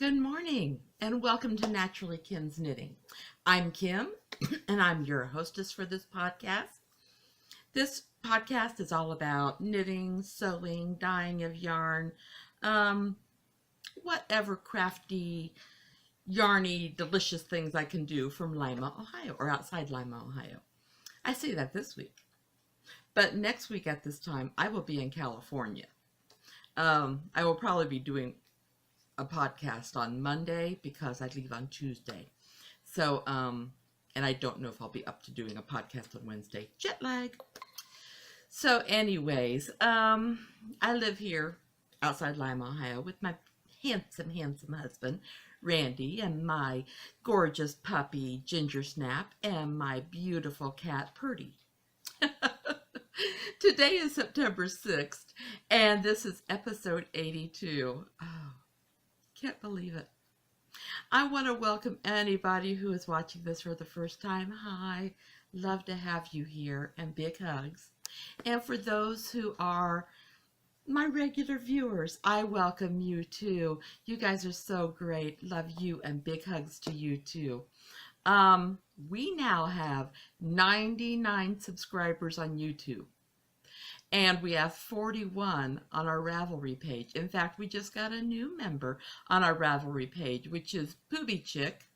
Good morning and welcome to Naturally Kim's Knitting. I'm Kim and I'm your hostess for this podcast. This podcast is all about knitting, sewing, dyeing of yarn, um, whatever crafty, yarny, delicious things I can do from Lima, Ohio, or outside Lima, Ohio. I say that this week. But next week at this time, I will be in California. I will probably be doing a podcast on Monday because I leave on Tuesday. So, and I don't know if I'll be up to doing a podcast on Wednesday. Jet lag. So, anyways, I live here outside Lima, Ohio with my handsome husband, Randy, and my gorgeous puppy, Ginger Snap, and my beautiful cat, Purdy. Today is September 6th, and this is episode 82. Oh, can't believe it. I want to welcome anybody who is watching this for the first time. Hi, love to have you here, and big hugs. And for those who are my regular viewers, I welcome you too. You guys are so great. Love you, and big hugs to you too. We now have 99 subscribers on YouTube. And we have 41 on our Ravelry page. In fact, we just got a new member on our Ravelry page, which is Booby Chick,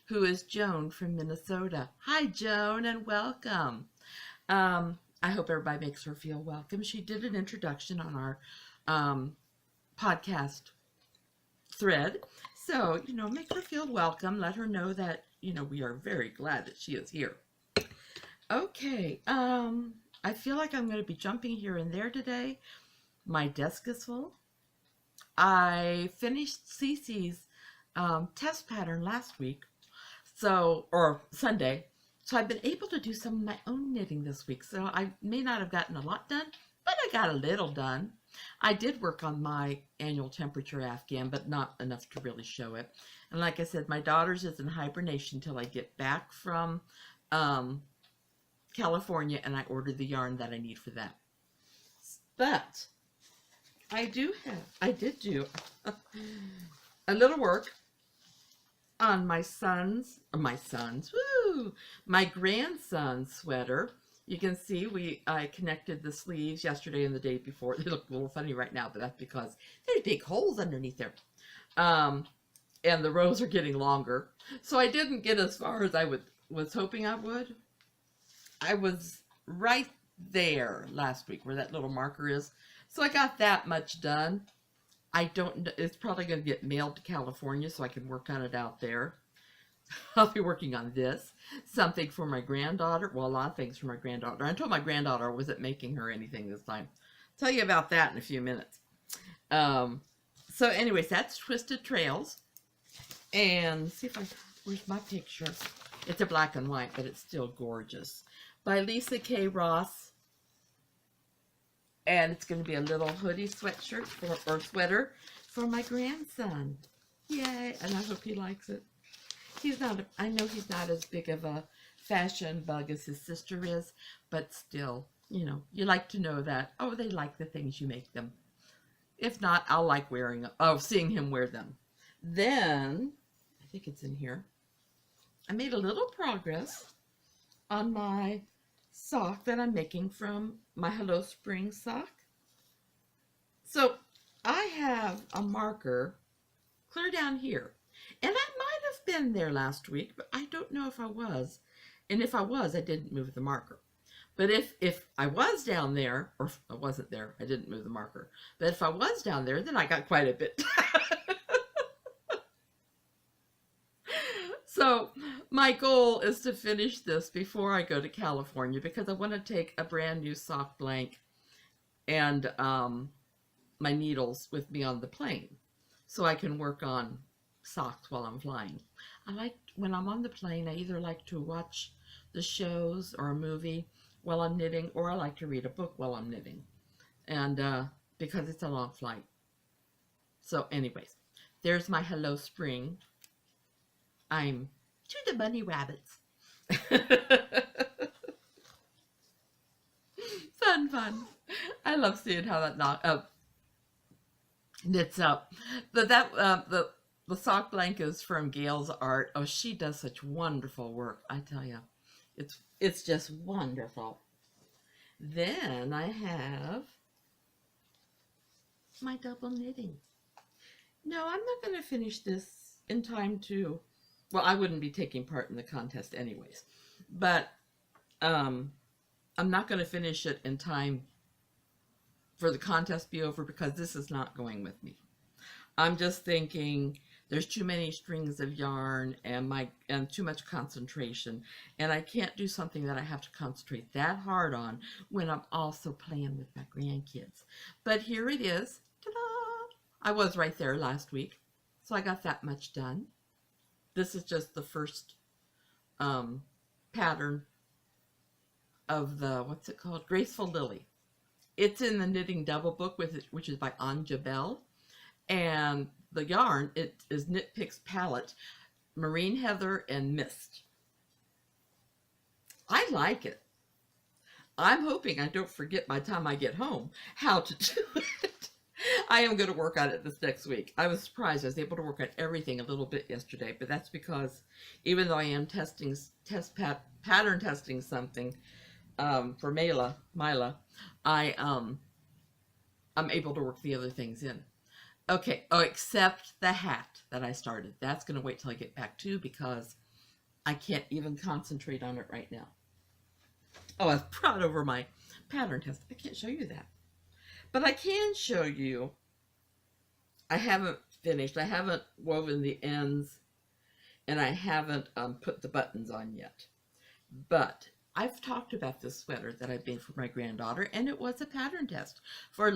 who is Joan from Minnesota. Hi, Joan, and welcome. I hope everybody makes her feel welcome. She did an introduction on our podcast thread. So, make her feel welcome. Let her know that, we are very glad that she is here. Okay, I feel like I'm going to be jumping here and there today. My desk is full. I finished Cece's test pattern last week, or Sunday, so I've been able to do some of my own knitting this week. So I may not have gotten a lot done, but I got a little done. I did work on my annual temperature Afghan, but not enough to really show it. And like I said, my daughter's is in hibernation till I get back from California, and I ordered the yarn that I need for that. But I did do a little work on my grandson's sweater. You can see I connected the sleeves yesterday and the day before. They look a little funny right now, but that's because there's big holes underneath there. And the rows are getting longer. So I didn't get as far as I was hoping I would. I was right there last week where that little marker is. So I got that much done. It's probably going to get mailed to California so I can work on it out there. I'll be working on this. Something for my granddaughter. Well, a lot of things for my granddaughter. I told my granddaughter I wasn't making her anything this time. I'll tell you about that in a few minutes. So anyways, that's Twisted Trails. And see if where's my picture? It's a black and white, but it's still gorgeous. By Lisa K. Ross, and it's going to be a little hoodie sweatshirt or sweater for my grandson. Yay! And I hope he likes it. I know he's not as big of a fashion bug as his sister is, but still, you like to know that, they like the things you make them. If not, I'll like seeing him wear them. Then, I think it's in here, I made a little progress on my sock that I'm making from my Hello Spring sock. So I have a marker clear down here, and I might have been there last week, but I don't know if I was. And if I was, I didn't move the marker. But if I was down there, or if I wasn't there, I didn't move the marker. But if I was down there, then I got quite a bit. So my goal is to finish this before I go to California because I want to take a brand new sock blank and my needles with me on the plane so I can work on socks while I'm flying. When I'm on the plane, I either like to watch the shows or a movie while I'm knitting, or I like to read a book while I'm knitting, and because it's a long flight. So anyways, there's my Hello Spring. I'm to the bunny rabbits. Fun. I love seeing how that knits up. But the sock blankets from Gail's Art. Oh, she does such wonderful work, I tell you. It's just wonderful. Then I have my double knitting. No, I'm not going to finish this in time to, well, I wouldn't be taking part in the contest anyways, but I'm not going to finish it in time for the contest to be over because this is not going with me. I'm just thinking there's too many strings of yarn and too much concentration, and I can't do something that I have to concentrate that hard on when I'm also playing with my grandkids. But here it is. Ta-da! I was right there last week, so I got that much done. This is just the first pattern of the, what's it called? Graceful Lily. It's in the Knitting Double Book, which is by Anja Bell. And the yarn, it is Knit Picks Palette, Marine Heather and Mist. I like it. I'm hoping I don't forget by the time I get home how to do it. I am going to work on it this next week. I was surprised I was able to work on everything a little bit yesterday, but that's because even though I am pattern testing something for Mila, I'm able to work the other things in. Okay, oh, except the hat that I started. That's going to wait till I get back too because I can't even concentrate on it right now. Oh, I've brought over my pattern test. I can't show you that. But I can show you, I haven't finished. I haven't woven the ends and I haven't put the buttons on yet. But I've talked about this sweater that I made for my granddaughter, and it was a pattern test for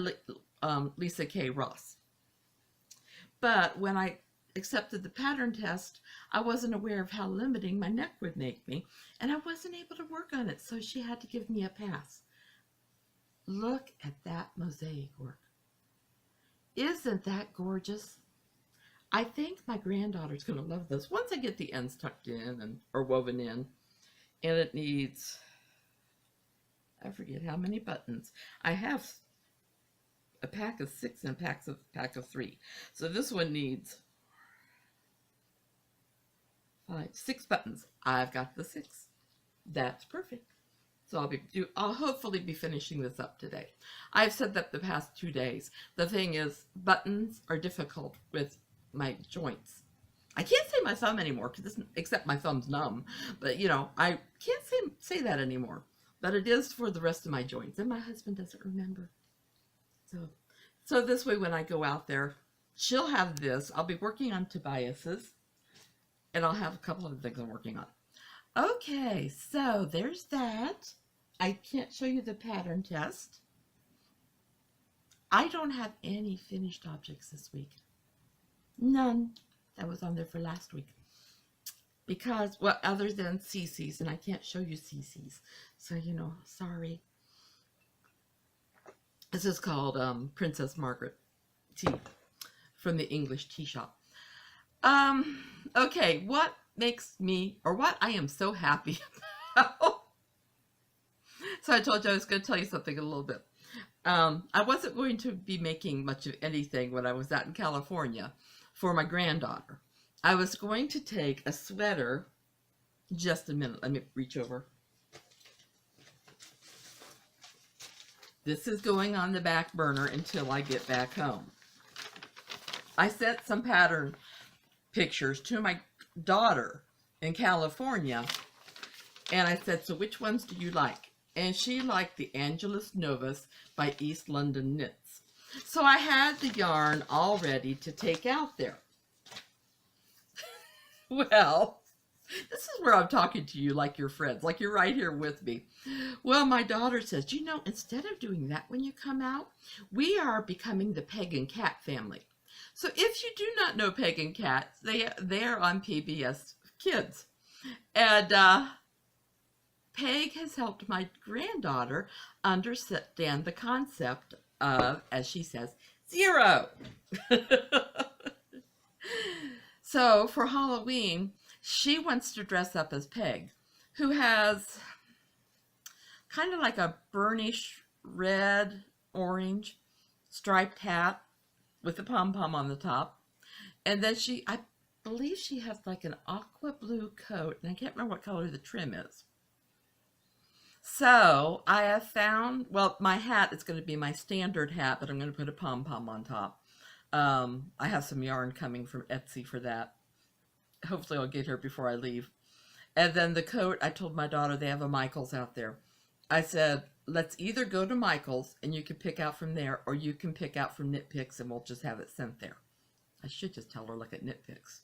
Lisa K. Ross. But when I accepted the pattern test, I wasn't aware of how limiting my neck would make me, and I wasn't able to work on it, so she had to give me a pass. Look at that mosaic work. Isn't that gorgeous? I think my granddaughter's going to love this once I get the ends tucked in or woven in. And it needs, I forget how many buttons. I have a pack of 6 and a pack of 3. So this one needs 6 buttons. I've got the 6. That's perfect. So I'll hopefully be finishing this up today. I've said that the past 2 days. The thing is, buttons are difficult with my joints. I can't say my thumb anymore except my thumb's numb. But you know, I can't say that anymore. But it is for the rest of my joints, and my husband doesn't remember. So this way, when I go out there, she'll have this. I'll be working on Tobias's, and I'll have a couple of things I'm working on. Okay, so there's that. I can't show you the pattern test. I don't have any finished objects this week. None. That was on there for last week. Because, well, other than Cece's, and I can't show you Cece's. So, you know, sorry. This is called Princess Margaret tea from the English Tea Shop. Okay, what makes me, or what I am so happy about. So I told you I was going to tell you something a little bit. I wasn't going to be making much of anything when I was out in California for my granddaughter. I was going to take a sweater. Just a minute, let me reach over. This is going on the back burner until I get back home. I sent some pattern pictures to my daughter in California, and I said, so which ones do you like? And she liked the Angelus Novus by East London Knits. So I had the yarn all ready to take out there. Well, this is where I'm talking to you like you're friends, like you're right here with me. Well, my daughter says, you know, instead of doing that when you come out, we are becoming the Peg and Cat family. So if you do not know Peg and Cat, they are on PBS Kids. And Peg has helped my granddaughter understand the concept of, as she says, zero. So for Halloween, she wants to dress up as Peg, who has kind of like a burnished red, orange striped hat with a pom-pom on the top. And then I believe she has like an aqua blue coat, and I can't remember what color the trim is. So I have found, well, my hat is going to be my standard hat, but I'm going to put a pom-pom on top. I have some yarn coming from Etsy for that. Hopefully I'll get here before I leave. And then the coat, I told my daughter they have a Michaels out there. I said, let's either go to Michaels and you can pick out from there, or you can pick out from Knit Picks and we'll just have it sent there. I should just tell her, look at Knit Picks.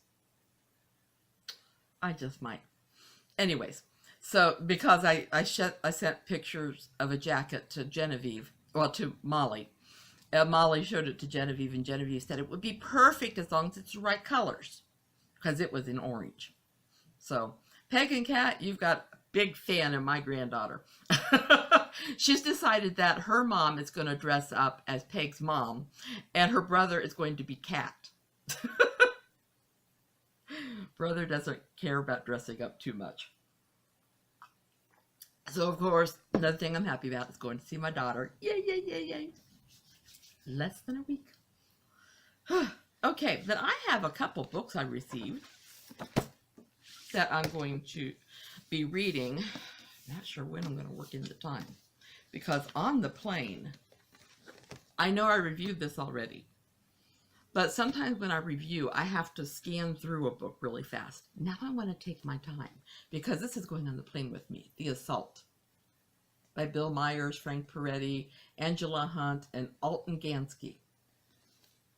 I just might. Anyways, so because I sent pictures of a jacket to Genevieve, well, to Molly. Molly showed it to Genevieve, and Genevieve said it would be perfect as long as it's the right colors, because it was in orange. So, Peg and Kat, you've got a big fan of my granddaughter. She's decided that her mom is going to dress up as Peg's mom, and her brother is going to be Kat. Brother doesn't care about dressing up too much. So, of course, another thing I'm happy about is going to see my daughter. Yay, yay, yay, yay. Less than a week. Okay, then I have a couple books I received that I'm going to be reading. Not sure when I'm going to work in the time, because on the plane, I know I reviewed this already, but sometimes when I review, I have to scan through a book really fast. Now I want to take my time, because this is going on the plane with me. The Assault by Bill Myers, Frank Peretti, Angela Hunt, and Alton Gansky.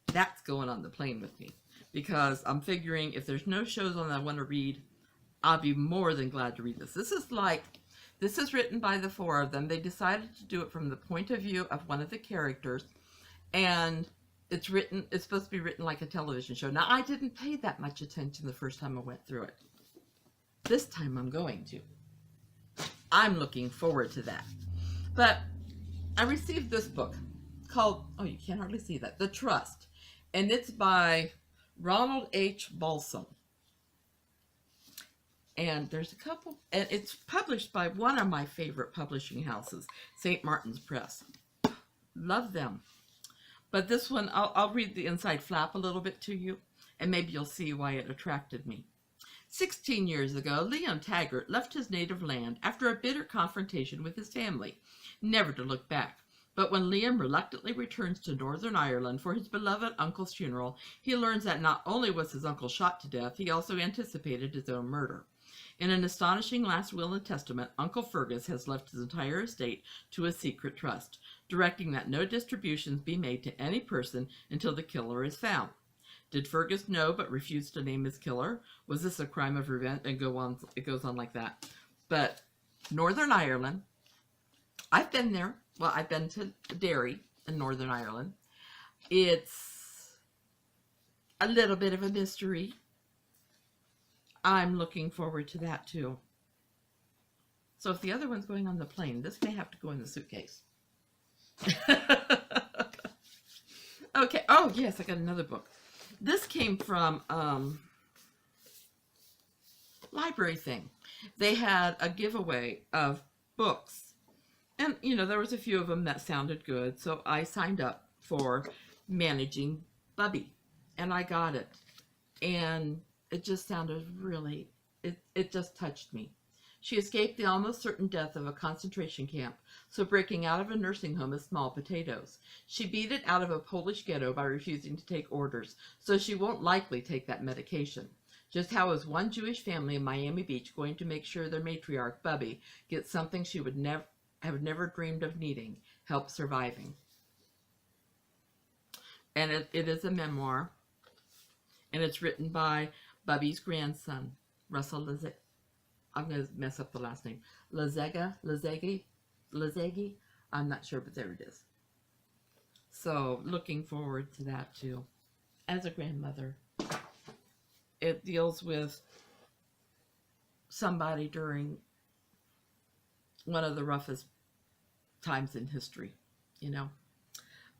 That's going on the plane with me, because I'm figuring if there's no shows on that I want to read, I'll be more than glad to read this. This is written by the four of them. They decided to do it from the point of view of one of the characters, and it's supposed to be written like a television show. Now, I didn't pay that much attention the first time I went through it. This time I'm going to. I'm looking forward to that. But I received this book called, oh, you can't hardly see that, The Trust. And it's by Ronald H. Balsam. And there's a couple, and it's published by one of my favorite publishing houses, St. Martin's Press. Love them. But this one, I'll read the inside flap a little bit to you, and maybe you'll see why it attracted me. 16 years ago, Liam Taggart left his native land after a bitter confrontation with his family, never to look back. But when Liam reluctantly returns to Northern Ireland for his beloved uncle's funeral, he learns that not only was his uncle shot to death, he also anticipated his own murder. In an astonishing last will and testament, Uncle Fergus has left his entire estate to a secret trust, directing that no distributions be made to any person until the killer is found. Did Fergus know but refuse to name his killer? Was this a crime of revenge? And it goes on like that. But Northern Ireland, I've been there. Well, I've been to Derry in Northern Ireland. It's a little bit of a mystery. I'm looking forward to that too. So if the other one's going on the plane, this may have to go in the suitcase. Okay. Oh, yes, I got another book. This came from Library Thing. They had a giveaway of books. And, you know, there was a few of them that sounded good. So I signed up for Managing Bubby. And I got it. And it just sounded really, it just touched me. She escaped the almost certain death of a concentration camp, so breaking out of a nursing home is small potatoes. She beat it out of a Polish ghetto by refusing to take orders, so she won't likely take that medication. Just how is one Jewish family in Miami Beach going to make sure their matriarch, Bubby, gets something she would have never dreamed of needing, help surviving? And it is a memoir, and it's written by Bubby's grandson, Russell Lezegi. I'm going to mess up the last name. Lezegi. I'm not sure, but there it is. So, looking forward to that too. As a grandmother, it deals with somebody during one of the roughest times in history, you know.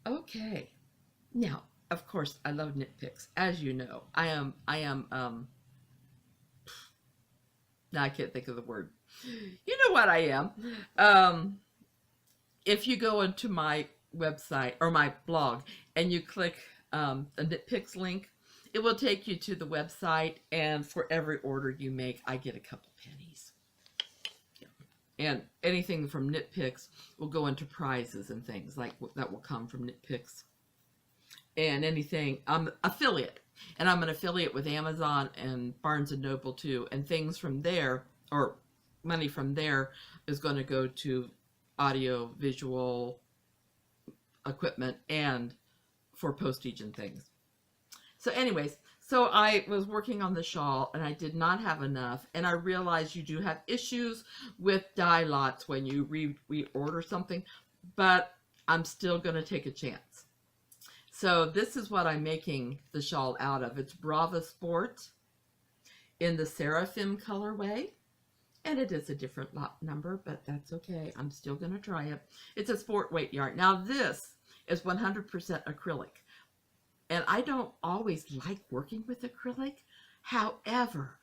Okay. Now, of course, I love Knit Picks. As you know, I am now I can't think of the word. You know what I am. If you go into my website or my blog and you click the Knit Picks link, It will take you to the website, and for every order you make, I get a couple pennies. Yeah. And anything from Knit Picks will go into prizes and things like that will come from Knit Picks. And anything, I'm affiliate, and I'm an affiliate with Amazon and Barnes and Noble too, and things from there, or money from there, is going to go to audio visual equipment and for postage and things. So anyways, so I was working on the shawl and I did not have enough, and I realized you do have issues with dye lots when you reorder something, but I'm still going to take a chance. So this is what I'm making the shawl out of. It's Brava Sport in the Seraphim colorway. And it is a different lot number, but that's okay. I'm still going to try it. It's a sport weight yarn. Now this is 100% acrylic. And I don't always like working with acrylic. However,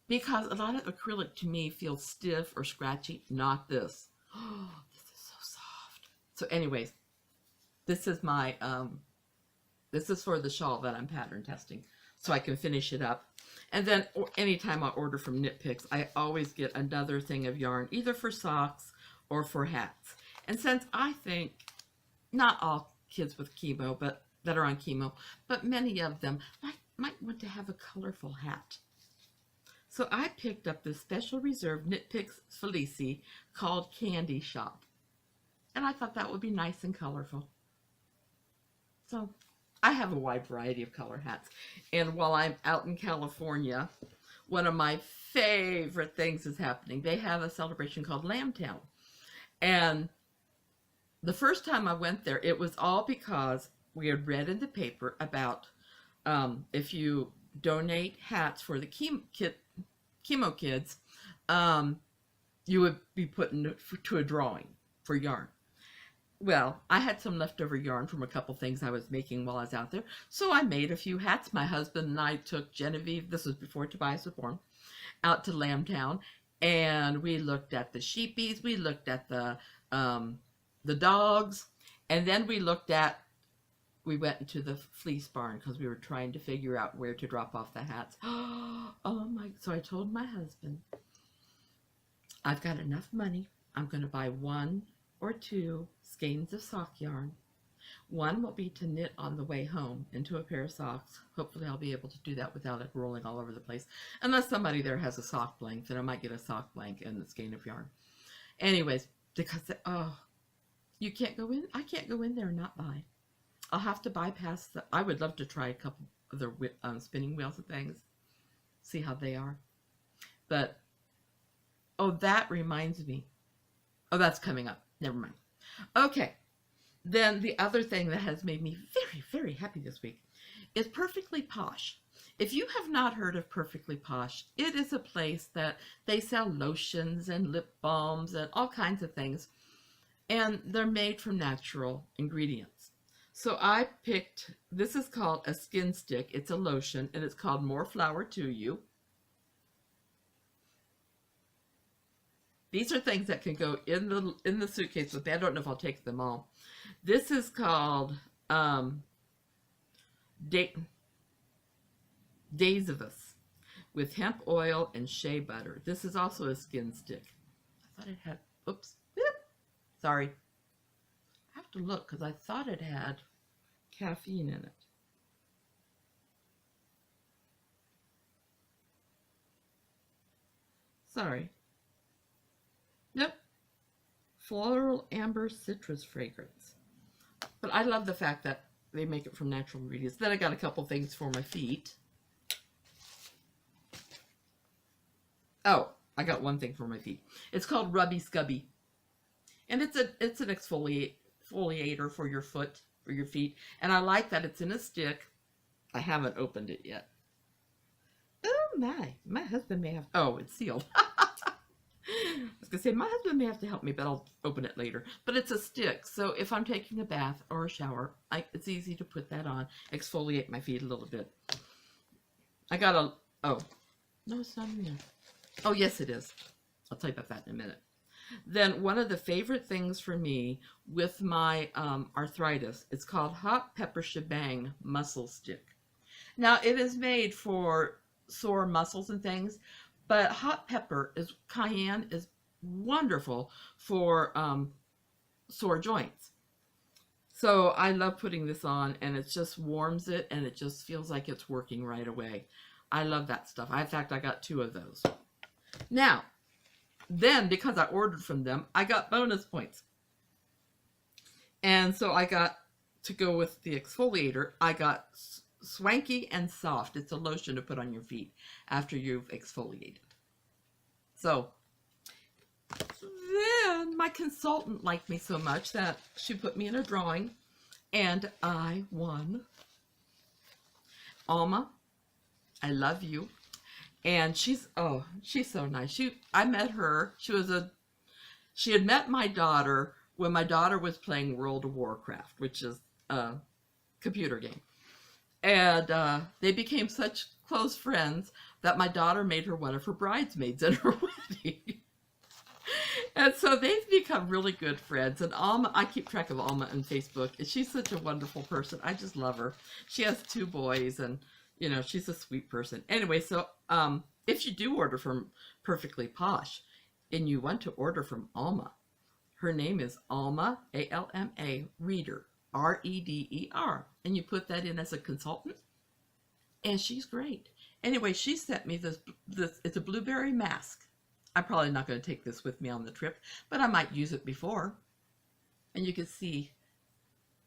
because a lot of acrylic to me feels stiff or scratchy, not this. Oh, this is so soft. So anyways, this is my, this is for the shawl that I'm pattern testing, so I can finish it up. And then anytime I order from Knit Picks, I always get another thing of yarn, either for socks or for hats. And since I think not all kids with chemo, but that are on chemo, but many of them might want to have a colorful hat. So I picked up this special reserve Knit Picks Felici called Candy Shop. And I thought that would be nice and colorful. So I have a wide variety of color hats. And while I'm out in California, one of my favorite things is happening. They have a celebration called Lambtown. And the first time I went there, it was all because we had read in the paper about if you donate hats for the chemo kids, you would be put into a drawing for yarn. Well, I had some leftover yarn from a couple things I was making while I was out there, so I made a few hats. My husband and I took Genevieve, this was before Tobias was born, out to Lambtown, and we looked at the sheepies, we looked at the dogs, and then we went into the fleece barn because we were trying to figure out where to drop off the hats. Oh my, so I told my husband, I've got enough money. I'm going to buy 1 or 2 skeins of sock yarn. One will be to knit on the way home into a pair of socks. Hopefully I'll be able to do that without it rolling all over the place. Unless somebody there has a sock blank, then I might get a sock blank and a skein of yarn. Anyways, because, you can't go in, I can't go in there and not buy. I'll have to bypass I would love to try a couple of their spinning wheels and things. See how they are. But, oh, that reminds me. Oh, that's coming up. Never mind. Okay. Then the other thing that has made me very, very happy this week is Perfectly Posh. If you have not heard of Perfectly Posh, it is a place that they sell lotions and lip balms and all kinds of things. And they're made from natural ingredients. So I picked, this is called a skin stick. It's a lotion, and it's called More Flower to You. These are things that can go in the suitcase with me. I don't know if I'll take them all. This is called Daisivus with hemp oil and shea butter. This is also a skin stick. I thought it had, oops, sorry. I have to look because I thought it had caffeine in it. Sorry. Nope. Floral amber citrus fragrance. But I love the fact that they make it from natural ingredients. Then I got a couple things for my feet. Oh, I got one thing for my feet. It's called Rubby Scubby. And it's an exfoliator for your foot, for your feet. And I like that it's in a stick. I haven't opened it yet. Oh my husband may have, oh, it's sealed. I was going to say, my husband may have to help me, but I'll open it later. But it's a stick, so if I'm taking a bath or a shower, it's easy to put that on, exfoliate my feet a little bit. I got a, oh, no, it's not in there. Oh, yes, it is. I'll tell you about that in a minute. Then one of the favorite things for me with my arthritis, it's called Hot Pepper Shebang Muscle Stick. Now, it is made for sore muscles and things, but hot pepper is cayenne is wonderful for sore joints. So I love putting this on, and it just warms it, and it just feels like it's working right away. I love that stuff. In fact, I got 2 of those. Now, then because I ordered from them, I got bonus points. And so I got to go with the exfoliator. I got Swanky and Soft. It's a lotion to put on your feet after you've exfoliated. So then my consultant liked me so much that she put me in a drawing, and I won. Alma, I love you. And she's so nice. I met her. She had met my daughter when my daughter was playing World of Warcraft, which is a computer game. And they became such close friends that my daughter made her one of her bridesmaids at her wedding. And so they've become really good friends. And Alma, I keep track of Alma on Facebook. And she's such a wonderful person. I just love her. She has 2 boys, and she's a sweet person. Anyway, so if you do order from Perfectly Posh and you want to order from Alma, her name is Alma, A-L-M-A, Reeder, R-E-D-E-R. And you put that in as a consultant, and she's great. Anyway, she sent me this it's a blueberry mask. I'm probably not going to take this with me on the trip, but I might use it before. And you can see,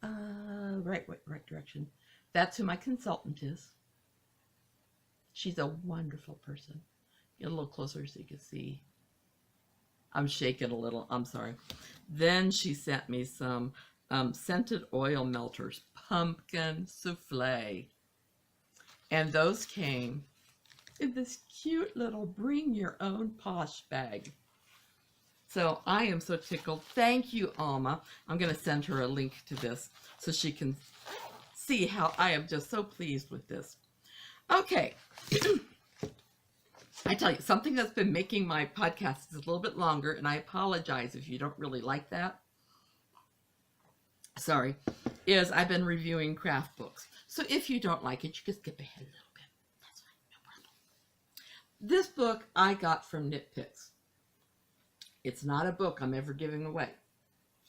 right direction. That's who my consultant is. She's a wonderful person. Get a little closer so you can see. I'm shaking a little. I'm sorry. Then she sent me some scented oil melters, pumpkin souffle. And those came in this cute little bring your own posh bag. So I am so tickled. Thank you, Alma. I'm going to send her a link to this so she can see how I am just so pleased with this. Okay. I tell you, something that's been making my podcast a little bit longer, and I apologize if you don't really like that. Sorry, is I've been reviewing craft books. So if you don't like it, you can skip ahead a little bit. That's fine, no problem. This book I got from Knit Picks. It's not a book I'm ever giving away.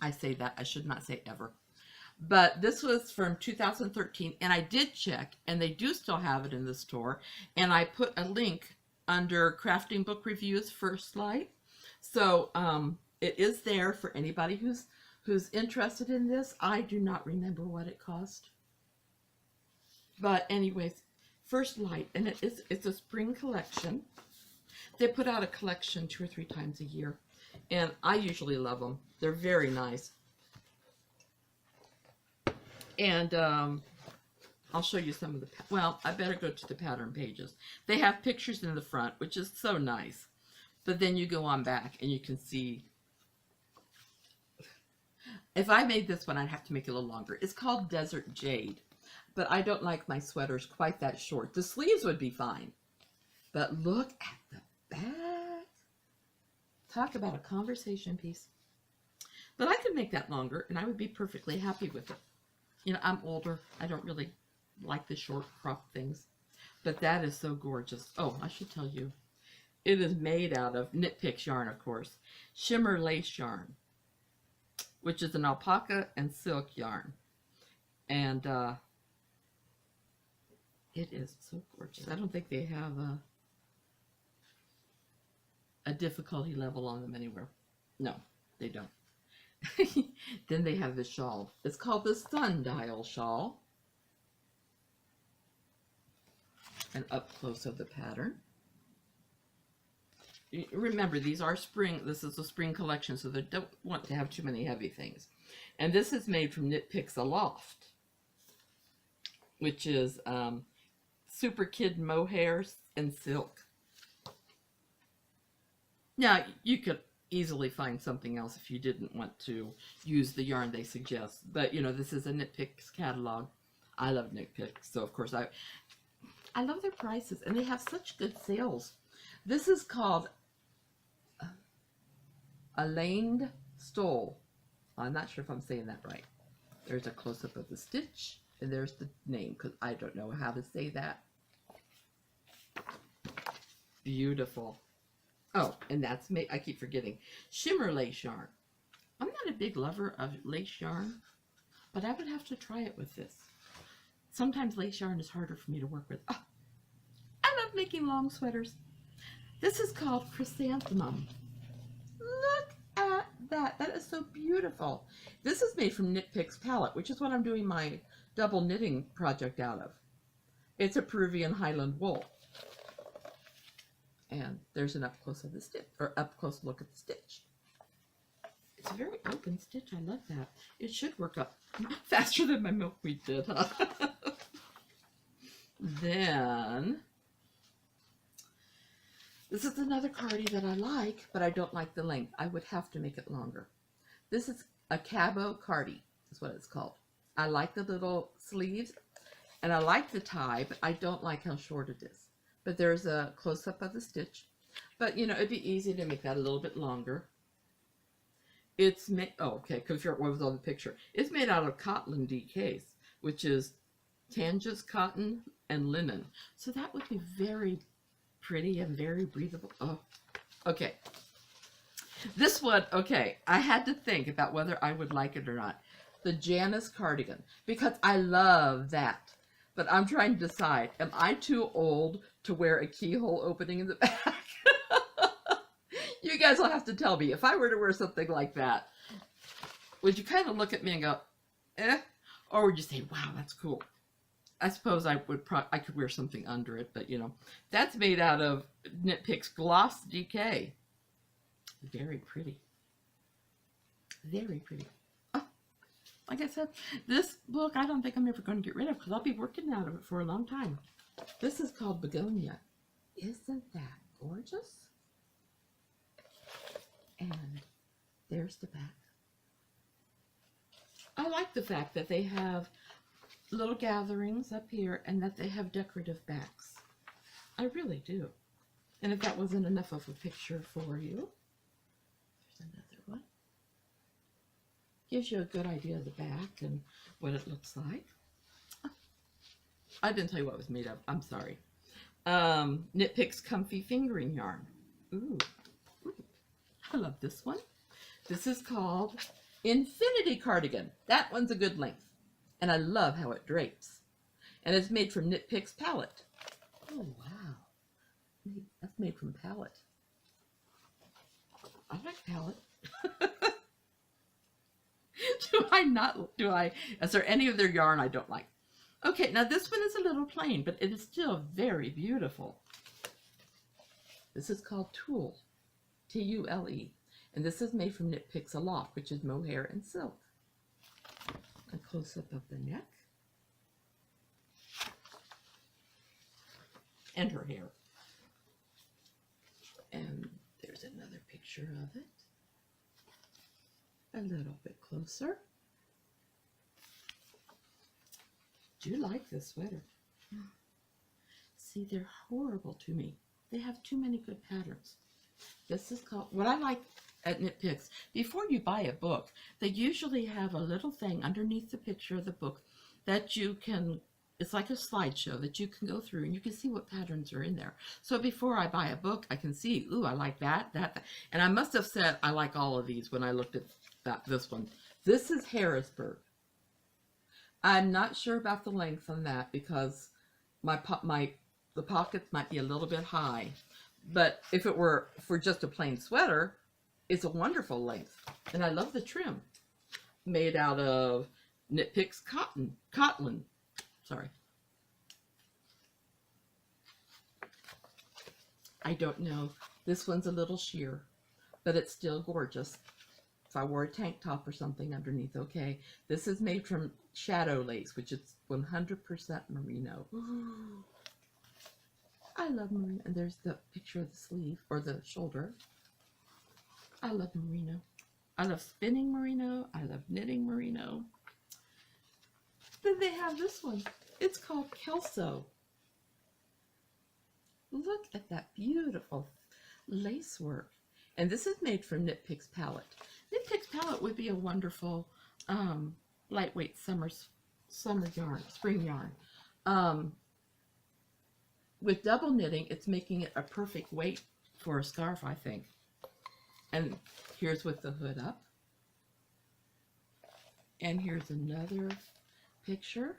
I say that, I should not say ever. But this was from 2013, and I did check, and they do still have it in the store. And I put a link under Crafting Book Reviews First Light. So it is there for anybody who's interested in this. I do not remember what it cost. But anyways, First Light, and it's a spring collection. They put out a collection 2 or 3 times a year, and I usually love them. They're very nice. And I'll show you some of the, well, I better go to the pattern pages. They have pictures in the front, which is so nice. But then you go on back and you can see. If I made this one, I'd have to make it a little longer. It's called Desert Jade, but I don't like my sweaters quite that short. The sleeves would be fine, but look at the back. Talk about a conversation piece. But I could make that longer, and I would be perfectly happy with it. You know, I'm older. I don't really like the short crop things, but that is so gorgeous. Oh, I should tell you, it is made out of Knit Picks yarn, of course, shimmer lace yarn, which is an alpaca and silk yarn, and it is so gorgeous. I don't think they have a difficulty level on them anywhere. No, they don't. Then they have the shawl. It's called the Sundial Shawl. And up close of the pattern. Remember, these are spring. This is a spring collection, so they don't want to have too many heavy things. And this is made from Knit Picks Aloft, which is Super Kid mohair and silk. Now, you could easily find something else if you didn't want to use the yarn they suggest. But, you know, this is a Knit Picks catalog. I love Knit Picks, so of course I love their prices, and they have such good sales. This is called Alained Stole. I'm not sure if I'm saying that right. There's a close-up of the stitch. And there's the name, because I don't know how to say that. Beautiful. Oh, and that's me. I keep forgetting. Shimmer lace yarn. I'm not a big lover of lace yarn, but I would have to try it with this. Sometimes lace yarn is harder for me to work with. Oh, I love making long sweaters. This is called Chrysanthemum. Look at that. That is so beautiful. This is made from Knit Picks palette, which is what I'm doing my double knitting project out of. It's a Peruvian Highland wool. And there's an up close of the stitch, or up close look at the stitch. It's a very open stitch. I love that. It should work up faster than my milkweed did, huh? Then, this is another cardie that I like, but I don't like the length. I would have to make it longer. This is a Cabo cardie, is what it's called. I like the little sleeves, and I like the tie, but I don't like how short it is. But there's a close-up of the stitch. But, you know, it'd be easy to make that a little bit longer. It's made, oh, okay, because what was on the picture. It's made out of Cotland DKs, which is Tanges cotton and linen. So that would be very pretty and very breathable. Oh, okay. This one, okay, I had to think about whether I would like it or not. The Janice cardigan, because I love that. But I'm trying to decide, am I too old to wear a keyhole opening in the back? You guys will have to tell me. If I were to wear something like that, would you kind of look at me and go, eh? Or would you say, wow, that's cool? I suppose I could wear something under it, but you know, that's made out of Knit Picks Gloss DK. Very pretty. Very pretty. Oh, like I said, this book I don't think I'm ever going to get rid of because I'll be working out of it for a long time. This is called Begonia. Isn't that gorgeous? And there's the back. I like the fact that they have little gatherings up here and that they have decorative backs. I really do. And if that wasn't enough of a picture for you, there's another one. Gives you a good idea of the back and what it looks like. I didn't tell you what it was made of. I'm sorry. Knit Picks Comfy Fingering Yarn. Ooh. I love this one. This is called Infinity Cardigan. That one's a good length. And I love how it drapes. And it's made from Knit Picks palette. Oh, wow. That's made from palette. I like palette. Is there any of their yarn I don't like? Okay, now this one is a little plain, but it is still very beautiful. This is called Tulle. T-U-L-E. And this is made from Knit Picks Aloft, which is mohair and silk. A close-up of the neck. And her hair. And there's another picture of it. A little bit closer. Do you like this sweater? See, they're horrible to me. They have too many good patterns. This is called, what I like at Knit Picks, before you buy a book, they usually have a little thing underneath the picture of the book that you can, it's like a slideshow that you can go through and you can see what patterns are in there. So before I buy a book, I can see, ooh, I like that. And I must have said I like all of these when I looked at this one. This is Harrisburg. I'm not sure about the length on that because the pockets might be a little bit high. But if it were for just a plain sweater, it's a wonderful length. And I love the trim. Made out of Knit Picks Cotland. Sorry. I don't know. This one's a little sheer, but it's still gorgeous. If I wore a tank top or something underneath, okay. This is made from Shadow Lace, which is 100% merino. I love merino. And there's the picture of the sleeve, or the shoulder. I love merino. I love spinning merino. I love knitting merino. Then they have this one. It's called Kelso. Look at that beautiful lace work. And this is made from Knit Picks palette. Knit Picks palette would be a wonderful lightweight summer summer yarn, spring yarn. With double knitting, it's making it a perfect weight for a scarf, I think. And here's with the hood up. And here's another picture.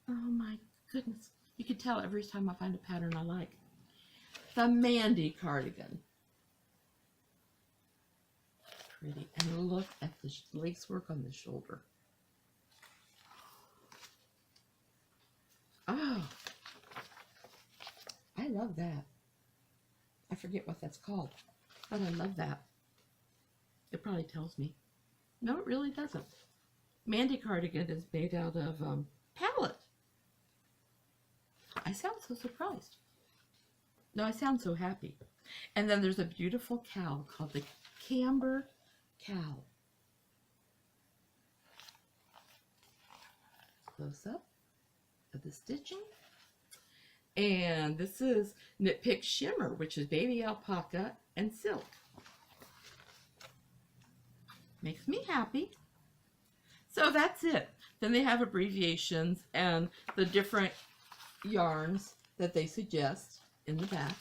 Oh my goodness. You can tell every time I find a pattern I like. The Mandy cardigan. Pretty. And look at the lace work on the shoulder. Oh, I love that. I forget what that's called, but I love that. It probably tells me. No, it really doesn't. Mandy cardigan is made out of pallet. I sound so surprised. No, I sound so happy. And then there's a beautiful cowl called the Camber Cowl. Close up of the stitching. And this is Knit Pick Shimmer, which is baby alpaca and silk. Makes me happy. So that's it. Then they have abbreviations and the different yarns that they suggest in the back.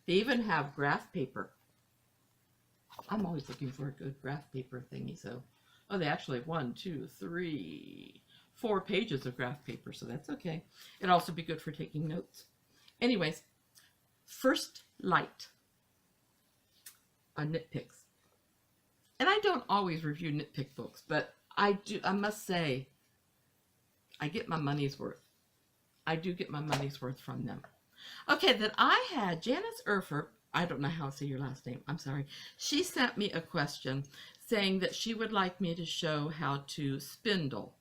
They even have graph paper. I'm always looking for a good graph paper thingy. So, oh, they actually have 1, 2, 3, 4 pages of graph paper, so that's okay. It'd also be good for taking notes. Anyways, First Light on Knit Picks. And I don't always review Knit Pick books, but I must say, I get my money's worth. I do get my money's worth from them. Okay, then I had Janice Erfer, I don't know how to say your last name, I'm sorry. She sent me a question saying that she would like me to show how to spindle,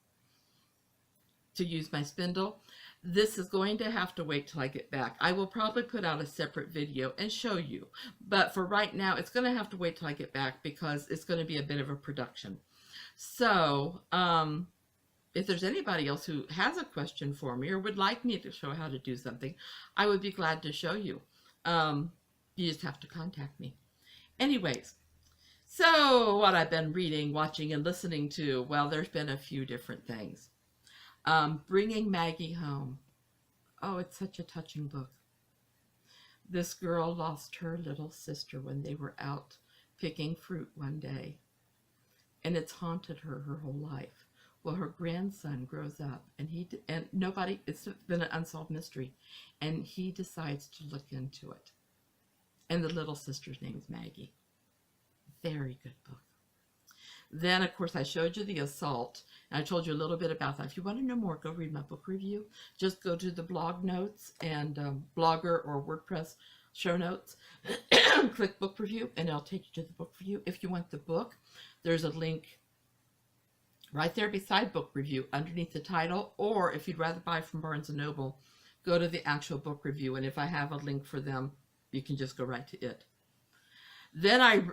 to use my spindle. This is going to have to wait till I get back. I will probably put out a separate video and show you, but for right now, it's going to have to wait till I get back because it's going to be a bit of a production. So, if there's anybody else who has a question for me or would like me to show how to do something, I would be glad to show you. You just have to contact me. Anyways, so what I've been reading, watching, and listening to, well, there's been a few different things. Bringing Maggie Home. Oh, it's such a touching book. This girl lost her little sister when they were out picking fruit one day, and it's haunted her whole life. Well, her grandson grows up, and it's been an unsolved mystery, and he decides to look into it. And the little sister's name is Maggie. Very good book. Then, of course, I showed you The Assault, and I told you a little bit about that. If you want to know more, go read my book review. Just go to the blog notes and Blogger or WordPress show notes, click book review, and it'll take you to the book review. If you want the book, there's a link right there beside book review underneath the title, or if you'd rather buy from Barnes & Noble, go to the actual book review, and if I have a link for them, you can just go right to it. Then I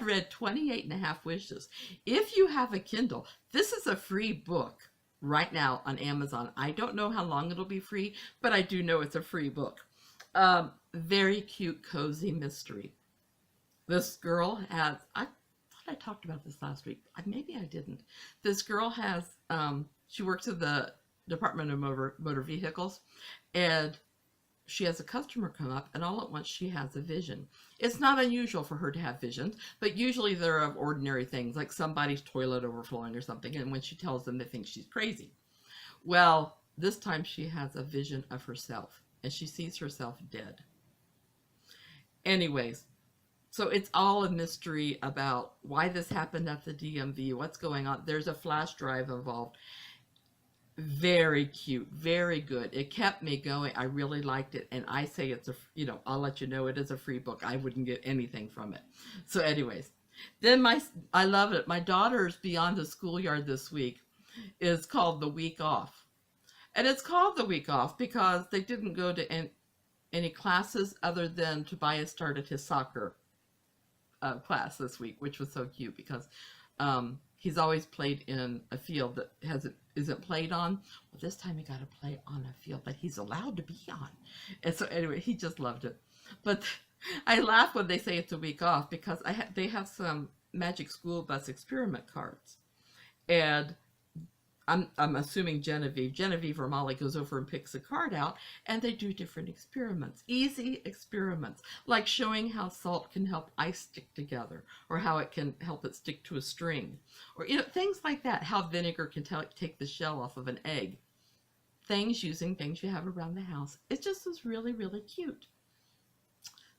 read 28 and a Half Wishes. If you have a Kindle, this is a free book right now on Amazon. I don't know how long it'll be free, but I do know it's a free book. Very cute, cozy mystery. This girl has, I thought I talked about this last week. Maybe I didn't. This girl has, she works at the Department of Motor Vehicles, and she has a customer come up, and all at once she has a vision. It's not unusual for her to have visions, but usually they're of ordinary things, like somebody's toilet overflowing or something, and when she tells them, they think she's crazy. Well, this time she has a vision of herself, and she sees herself dead. Anyways, so it's all a mystery about why this happened at the DMV, what's going on. There's a flash drive involved. Very cute, very good. It kept me going. I really liked it, and I say it's I'll let you know it is a free book. I wouldn't get anything from it. So anyways, then I love it. My daughter's Beyond the Schoolyard this week is called The Week Off. And it's called The Week Off because they didn't go to any classes other than Tobias started his soccer class this week, which was so cute because he's always played in a field that isn't played on. Well, this time he got to play on a field that he's allowed to be on. And so anyway, he just loved it. But I laugh when they say it's a week off because they have some Magic School Bus experiment cards. And I'm assuming Genevieve or Molly goes over and picks a card out, and they do different experiments, easy experiments, like showing how salt can help ice stick together, or how it can help it stick to a string, or things like that. How vinegar can take the shell off of an egg. Things using things you have around the house. It just was really, really cute.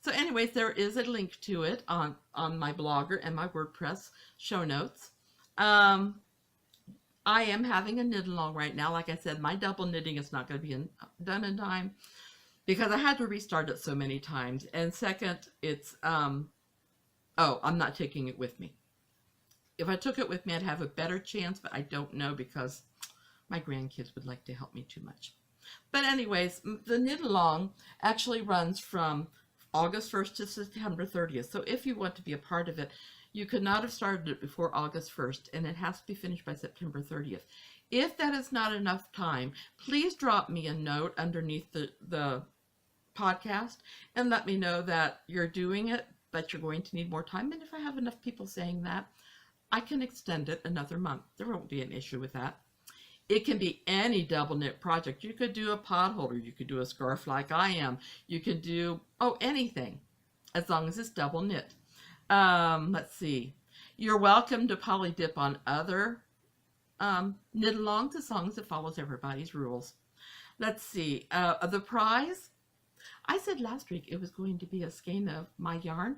So anyways, there is a link to it on my Blogger and my WordPress show notes. I am having a knit along right now. Like I said, my double knitting is not going to be done in time because I had to restart it so many times. And second, it's, I'm not taking it with me. If I took it with me, I'd have a better chance, but I don't know because my grandkids would like to help me too much. But anyways, the knit along actually runs from August 1st to September 30th. So if you want to be a part of it, you could not have started it before August 1st, and it has to be finished by September 30th. If that is not enough time, please drop me a note underneath the podcast and let me know that you're doing it, but you're going to need more time. And if I have enough people saying that, I can extend it another month. There won't be an issue with that. It can be any double knit project. You could do a pot holder. You could do a scarf like I am. You could do, anything, as long as it's double knit. Let's see. You're welcome to poly dip on other knit alongs as long as it follows everybody's rules. Let's see. The prize, I said last week it was going to be a skein of my yarn,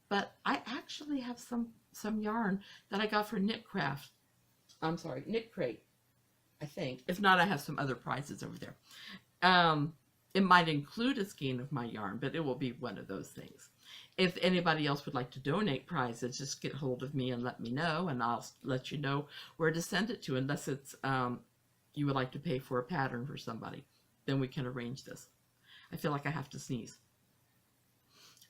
but I actually have some yarn that I got for Knit Crate, I think. If not, I have some other prizes over there. It might include a skein of my yarn, but it will be one of those things. If anybody else would like to donate prizes, just get hold of me and let me know, and I'll let you know where to send it to, unless it's you would like to pay for a pattern for somebody. Then we can arrange this. I feel like I have to sneeze.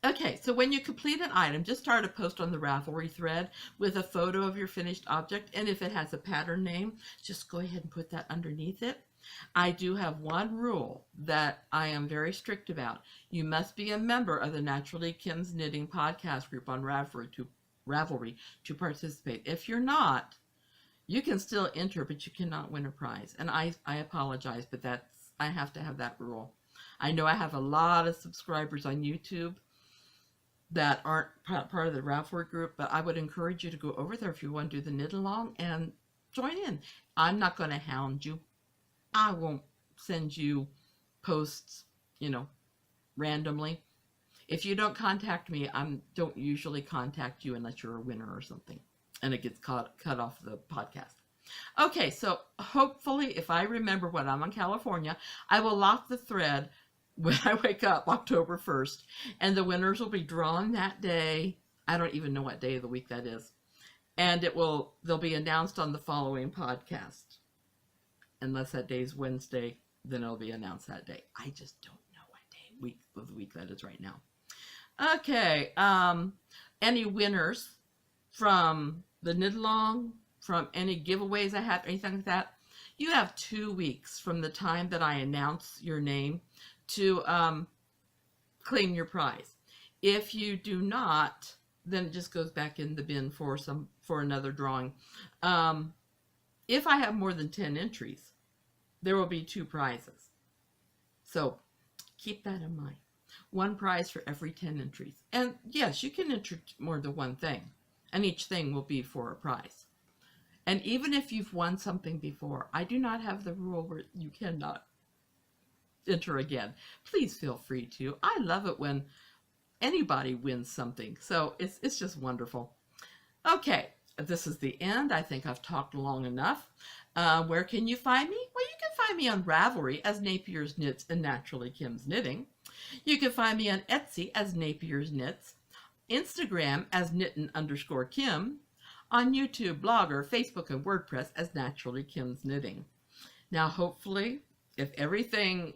Okay, so when you complete an item, just start a post on the Ravelry thread with a photo of your finished object, and if it has a pattern name, just go ahead and put that underneath it. I do have one rule that I am very strict about. You must be a member of the Naturally Kim's Knitting podcast group on Ravelry to participate. If you're not, you can still enter, but you cannot win a prize. And I apologize, but I have to have that rule. I know I have a lot of subscribers on YouTube that aren't part of the Ravelry group, but I would encourage you to go over there if you want to do the knit along and join in. I'm not going to hound you. I won't send you posts, randomly. If you don't contact me, I don't usually contact you unless you're a winner or something, and it gets cut off the podcast. Okay, so hopefully, if I remember when I'm in California, I will lock the thread when I wake up October 1st, and the winners will be drawn that day. I don't even know what day of the week that is. And they'll be announced on the following podcast. Unless that day is Wednesday, then it'll be announced that day. I just don't know what day of the week that is right now. Okay, any winners from the knit along, from any giveaways I have, anything like that, you have 2 weeks from the time that I announce your name to claim your prize. If you do not, then it just goes back in the bin for another drawing. If I have more than 10 entries, there will be 2 prizes. So keep that in mind. 1 prize for every 10 entries. And yes, you can enter more than one thing, and each thing will be for a prize. And even if you've won something before, I do not have the rule where you cannot enter again. Please feel free to. I love it when anybody wins something. So it's just wonderful. Okay, this is the end. I think I've talked long enough. Where can you find me? Well, you can find me on Ravelry as Napier's Knits and Naturally Kim's Knitting. You can find me on Etsy as Napier's Knits, Instagram as Knittin_Kim, on YouTube, Blogger, Facebook, and WordPress as Naturally Kim's Knitting. Now, hopefully, if everything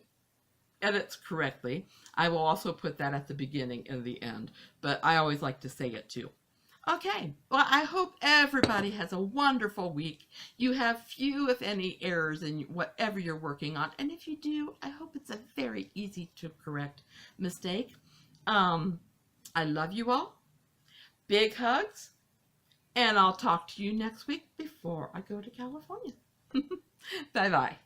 edits correctly, I will also put that at the beginning and the end, but I always like to say it too. Okay, well, I hope everybody has a wonderful week. You have few, if any, errors in whatever you're working on, and if you do, I hope it's a very easy to correct mistake. I love you all. Big hugs, And I'll talk to you next week before I go to California. Bye-bye.